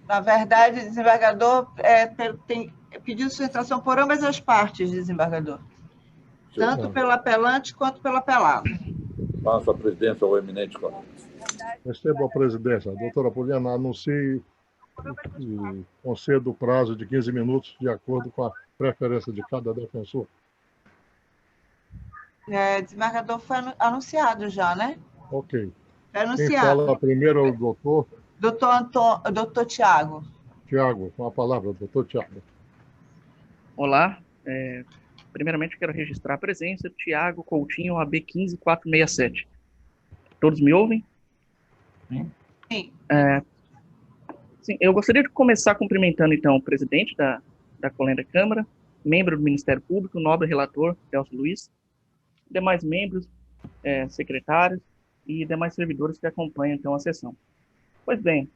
Na verdade, desembargador tem pedido sustentação por ambas as partes, desembargador. Tanto pelo apelante quanto pelo apelado. Passo a presidência ao eminente colega. Recebo a presidência. Doutora Poliana, anuncie e conceda o prazo de 15 minutos de acordo com a preferência de cada defensor. Desembargador, foi anunciado já, né? Ok. Foi anunciado. Quem fala primeiro é o doutor? Doutor Tiago. Tiago, com a palavra, doutor Tiago. Olá. Primeiramente, quero registrar a presença. Tiago Coutinho, AB 15467. Todos me ouvem? Sim. Sim, eu gostaria de começar cumprimentando, então, o presidente da Colenda Câmara, membro do Ministério Público, nobre relator, Delcio Luiz, demais membros, secretários e demais servidores que acompanham, então, a sessão. Pois bem,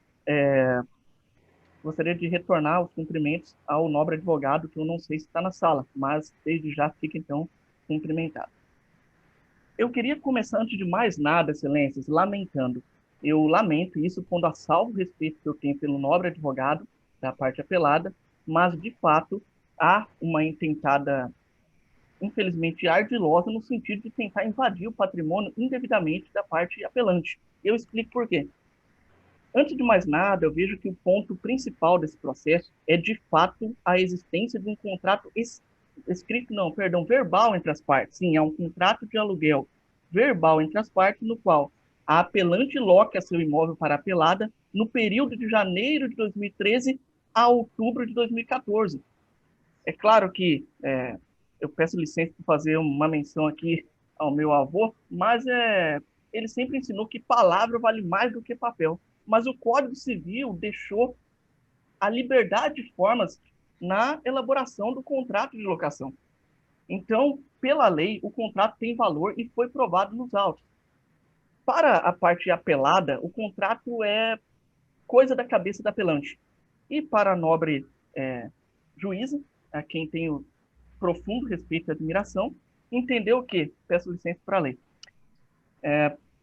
gostaria de retornar os cumprimentos ao nobre advogado, que eu não sei se está na sala, mas desde já fica, então, cumprimentado. Eu queria começar, antes de mais nada, excelências, lamentando. Eu lamento isso, pondo a salvo o respeito que eu tenho pelo nobre advogado da parte apelada, mas, de fato, há uma intentada, infelizmente, ardilosa no sentido de tentar invadir o patrimônio indevidamente da parte apelante. Eu explico por quê. Antes de mais nada, eu vejo que o ponto principal desse processo é, de fato, a existência de um contrato verbal entre as partes. Sim, é um contrato de aluguel verbal entre as partes, no qual a apelante loca seu imóvel para a apelada no período de janeiro de 2013 a outubro de 2014. É claro que eu peço licença para fazer uma menção aqui ao meu avô, mas ele sempre ensinou que palavra vale mais do que papel. Mas o Código Civil deixou a liberdade de formas na elaboração do contrato de locação. Então, pela lei, o contrato tem valor e foi provado nos autos. Para a parte apelada, o contrato é coisa da cabeça da apelante. E para a nobre juíza, a quem tenho profundo respeito e admiração, entendeu o quê? Peço licença para ler.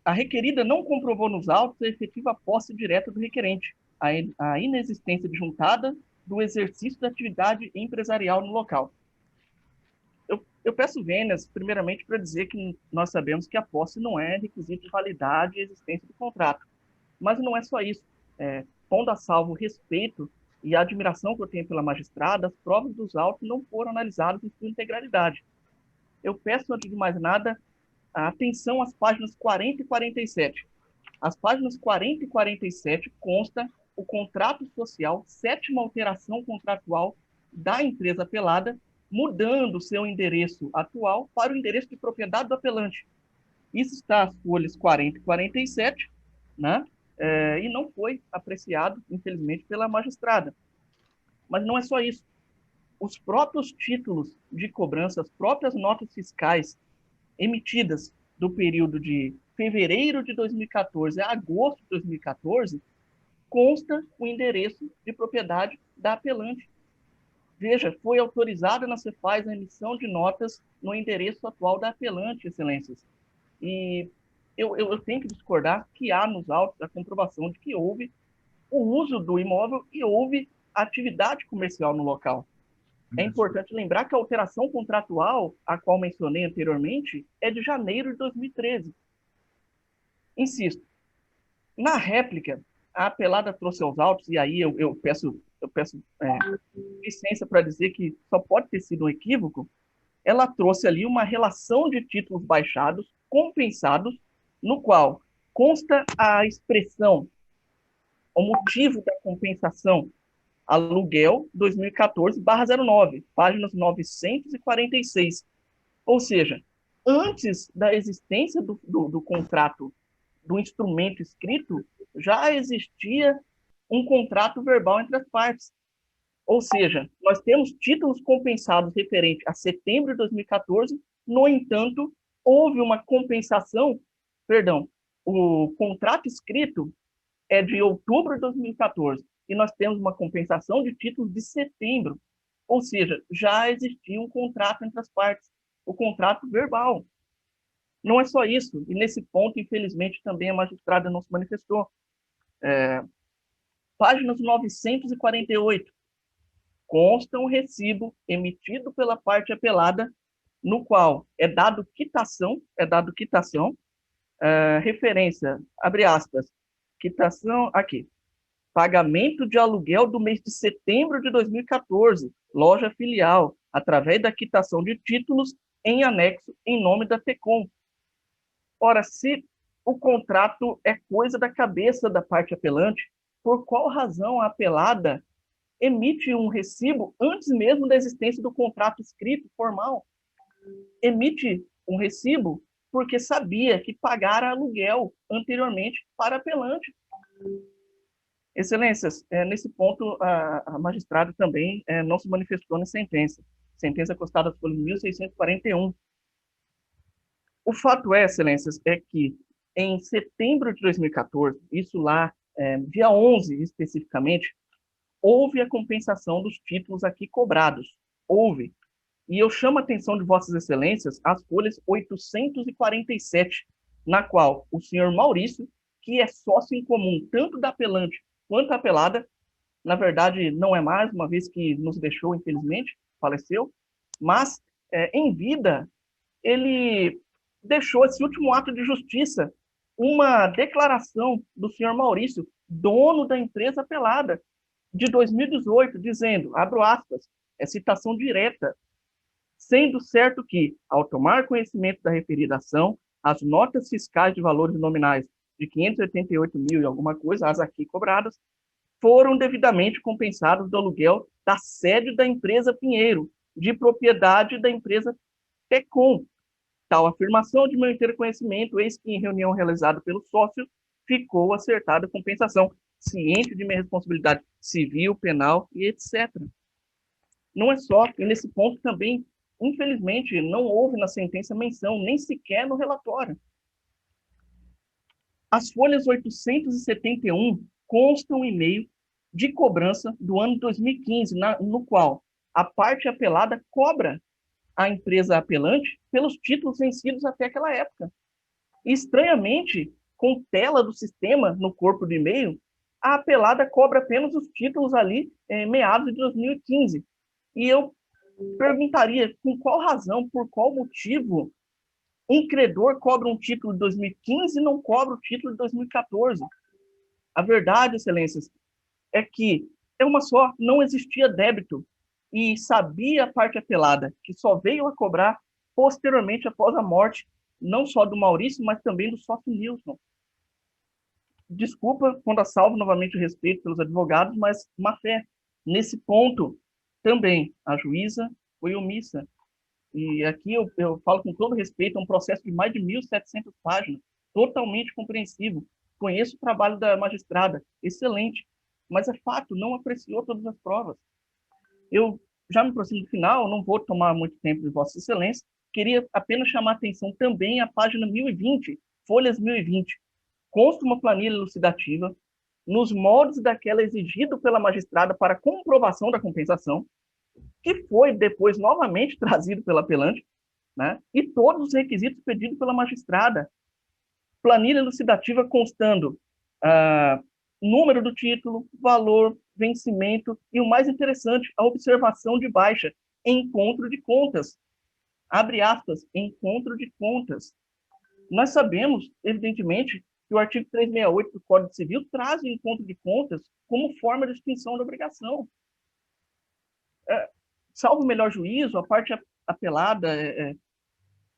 A requerida não comprovou nos autos a efetiva posse direta do requerente, a inexistência de juntada do exercício da atividade empresarial no local. Eu peço vênias, primeiramente, para dizer que nós sabemos que a posse não é requisito de validade e existência do contrato. Mas não é só isso. Pondo a salvo o respeito e a admiração que eu tenho pela magistrada, as provas dos autos não foram analisadas em sua integralidade. Eu peço, antes de mais nada, a atenção às páginas 40 e 47. As páginas 40 e 47 consta o contrato social, 7ª alteração contratual da empresa apelada, mudando seu endereço atual para o endereço de propriedade do apelante. Isso está às folhas 40 e 47, né? E não foi apreciado, infelizmente, pela magistrada. Mas não é só isso. Os próprios títulos de cobrança, as próprias notas fiscais emitidas do período de fevereiro de 2014 a agosto de 2014, consta o endereço de propriedade da apelante. Veja, foi autorizada na Cefaz a emissão de notas no endereço atual da apelante, excelências. E eu tenho que discordar que há nos autos a comprovação de que houve o uso do imóvel e houve atividade comercial no local. É importante lembrar que a alteração contratual, a qual mencionei anteriormente, é de janeiro de 2013. Insisto, na réplica, a apelada trouxe aos autos, e aí eu peço licença para dizer que só pode ter sido um equívoco. Ela trouxe ali uma relação de títulos baixados, compensados, no qual consta a expressão, o motivo da compensação, aluguel 2014/09, páginas 946. Ou seja, antes da existência do contrato, do instrumento escrito, já existia um contrato verbal entre as partes. Ou seja, nós temos títulos compensados referente a setembro de 2014, no entanto, houve uma compensação, o contrato escrito é de outubro de 2014, e nós temos uma compensação de títulos de setembro. Ou seja, já existia um contrato entre as partes, o contrato verbal. Não é só isso, e nesse ponto, infelizmente, também a magistrada não se manifestou. páginas 948, consta um recibo emitido pela parte apelada, no qual é dado quitação, referência, abre aspas, quitação, aqui, pagamento de aluguel do mês de setembro de 2014, loja filial, através da quitação de títulos em anexo em nome da TECOM. Ora, se o contrato é coisa da cabeça da parte apelante, por qual razão a apelada emite um recibo antes mesmo da existência do contrato escrito, formal? Emite um recibo porque sabia que pagara aluguel anteriormente para apelante. Excelências, nesse ponto, a magistrada também não se manifestou na sentença. Sentença constada por 1641. O fato é, excelências, é que em setembro de 2014, isso lá, dia 11 especificamente, houve a compensação dos títulos aqui cobrados. Houve. E eu chamo a atenção de vossas excelências às folhas 847, na qual o senhor Maurício, que é sócio em comum tanto da apelante quanto a apelada, na verdade não é mais, uma vez que nos deixou, infelizmente, faleceu, mas em vida ele deixou esse último ato de justiça, uma declaração do senhor Maurício, dono da empresa apelada, de 2018, dizendo, abro aspas, citação direta, sendo certo que, ao tomar conhecimento da referida ação, as notas fiscais de valores nominais de 588 mil e alguma coisa, as aqui cobradas, foram devidamente compensadas do aluguel da sede da empresa Pinheiro, de propriedade da empresa TECOM. Tal afirmação de meu inteiro conhecimento, eis que em reunião realizada pelo sócio, ficou acertada a compensação, ciente de minha responsabilidade civil, penal e etc. Não é só, e nesse ponto também, infelizmente, não houve na sentença menção, nem sequer no relatório. As folhas 871 constam um e-mail de cobrança do ano 2015, no qual a parte apelada cobra a empresa apelante pelos títulos vencidos até aquela época. E, estranhamente, com tela do sistema no corpo do e-mail, a apelada cobra apenas os títulos ali meados de 2015. E eu perguntaria com qual razão, por qual motivo, um credor cobra um título de 2015 e não cobra o título de 2014. A verdade, excelências, é que é uma só, não existia débito. E sabia a parte apelada que só veio a cobrar posteriormente após a morte, não só do Maurício, mas também do sócio Nilson. Desculpa quando assalvo novamente o respeito pelos advogados, mas má fé. Nesse ponto, também, a juíza foi omissa. E aqui eu falo com todo respeito, é um processo de mais de 1.700 páginas, totalmente compreensivo. Conheço o trabalho da magistrada, excelente, mas é fato, não apreciou todas as provas. Eu já me aproximo do final, não vou tomar muito tempo de Vossa Excelência, queria apenas chamar a atenção também à página 1020, folhas 1020. Consta uma planilha elucidativa, nos moldes daquela exigido pela magistrada para comprovação da compensação, que foi depois novamente trazido pela apelante, né? E todos os requisitos pedidos pela magistrada. Planilha elucidativa constando número do título, valor, vencimento e, o mais interessante, a observação de baixa, encontro de contas. Abre aspas, encontro de contas. Nós sabemos, evidentemente, que o artigo 368 do Código Civil traz o encontro de contas como forma de extinção da obrigação. Salvo o melhor juízo, a parte apelada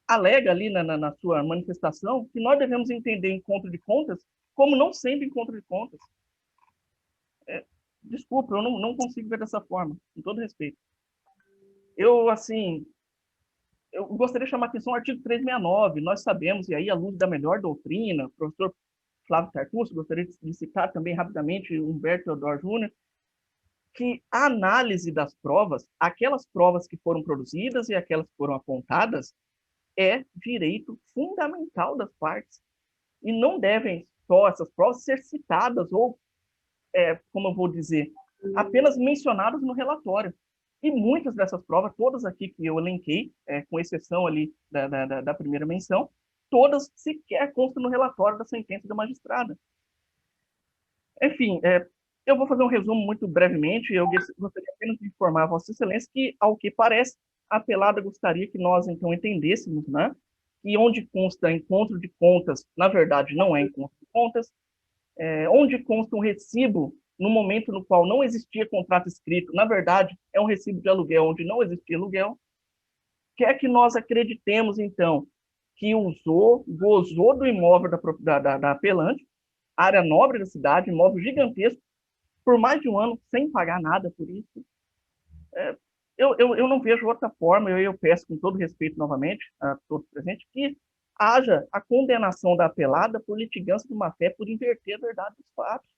alega ali na sua manifestação que nós devemos entender encontro de contas como não sendo encontro de contas. Desculpa, eu não consigo ver dessa forma, com todo respeito. Eu gostaria de chamar a atenção ao artigo 369. Nós sabemos, e aí, à luz da melhor doutrina, o professor Flávio Tartucci, gostaria de citar também rapidamente Humberto Teodoro Júnior, que a análise das provas, aquelas provas que foram produzidas e aquelas que foram apontadas, é direito fundamental das partes. E não devem só essas provas ser citadas ou, como eu vou dizer, apenas mencionadas no relatório. E muitas dessas provas, todas aqui que eu elenquei, com exceção ali da primeira menção, todas sequer constam no relatório da sentença da magistrada. Enfim, Eu vou fazer um resumo muito brevemente. Eu gostaria apenas de informar a Vossa Excelência que, ao que parece, a apelada gostaria que nós, então, entendêssemos, né, que onde consta encontro de contas, na verdade, não é encontro de contas, onde consta um recibo no momento no qual não existia contrato escrito, na verdade, é um recibo de aluguel onde não existia aluguel. Quer que nós acreditemos, então, que gozou do imóvel da apelante, área nobre da cidade, imóvel gigantesco, por mais de um ano, sem pagar nada por isso. Eu não vejo outra forma, eu peço com todo respeito novamente a todos presentes, que haja a condenação da apelada por litigância de má-fé, por inverter a verdade dos fatos.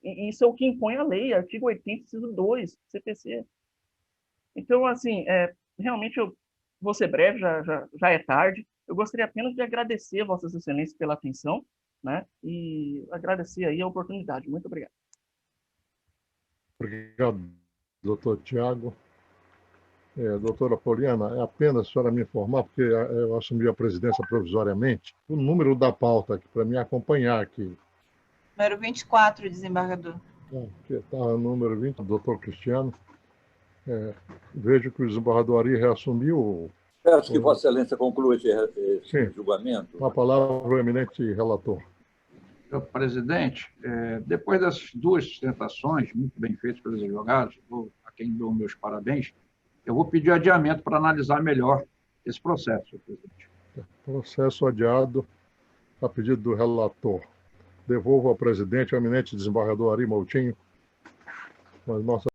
E isso é o que impõe a lei, artigo 80, inciso 2, CPC. Então, assim, realmente eu vou ser breve, já é tarde. Eu gostaria apenas de agradecer a Vossas Excelências pela atenção, né? E agradecer aí a oportunidade. Muito obrigado. Obrigado, doutor Tiago. Doutora Poliana, é apenas a senhora me informar, porque eu assumi a presidência provisoriamente, o número da pauta aqui, para me acompanhar aqui. Número 24, desembargador. Está o número 20, doutor Cristiano. Vejo que o desembargador Ari reassumiu. Peço que Vossa Excelência conclua esse julgamento. Com a palavra o eminente relator. Senhor presidente, depois das duas sustentações, muito bem feitas pelos advogados, a quem dou meus parabéns, eu vou pedir adiamento para analisar melhor esse processo, senhor presidente. Processo adiado a pedido do relator. Devolvo ao presidente, ao eminente desembargador Ari Moutinho, as nossas